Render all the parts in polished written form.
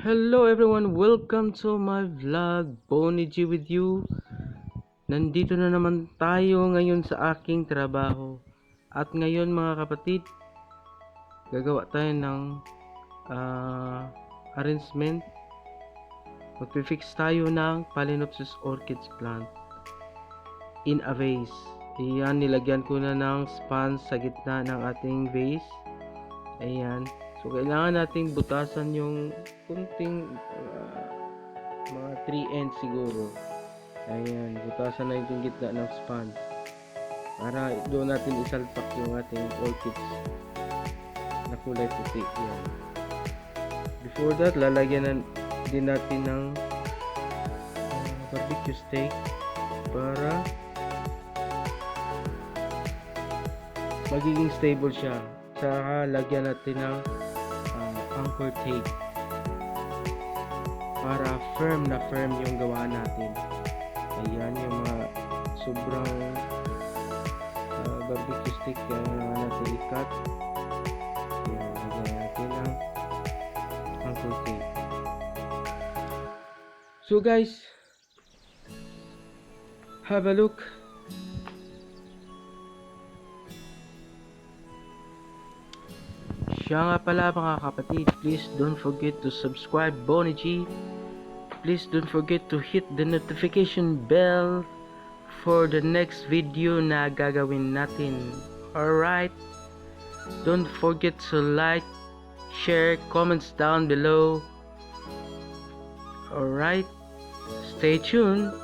Hello everyone, welcome to my vlog, Bonnie G with you. Nandito na naman tayo ngayon sa aking trabaho. At ngayon mga kapatid, gagawa tayo ng arrangement. Magpifix tayo ng Phalaenopsis orchids plant in a vase. Ayan, nilagyan ko na ng sponge sa gitna ng ating vase. Ayan. So, kailangan nating butasan yung kunting mga 3 ends siguro. Ayan, butasan na yung gitna ng sponge para doon natin isalpak yung ating orchids na kulay puti. Ayan. Before that, lalagyan na din natin ng barbecue steak para magiging stable siya. Saka lagyan natin ng anchor tape para firm na firm yung gawa natin. Ayan yung mga sobrang barbecue stick na natin ikat. Ayan, lagyan natin ng anchor tape. So guys, have a look. Siya nga pala mga kapatid, please don't forget to subscribe Bonnie G. Please don't forget to hit the notification bell for the next video na gagawin natin. Alright? Don't forget to like, share, comments down below. Alright? Stay tuned.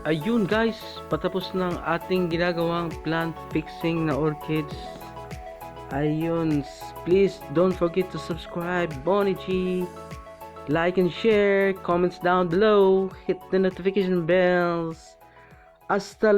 Ayun guys, patapos ng ating ginagawang plant fixing na orchids. Ayun, please don't forget to subscribe, Bonnie G. Like and share, comments down below, hit the notification bells. Hasta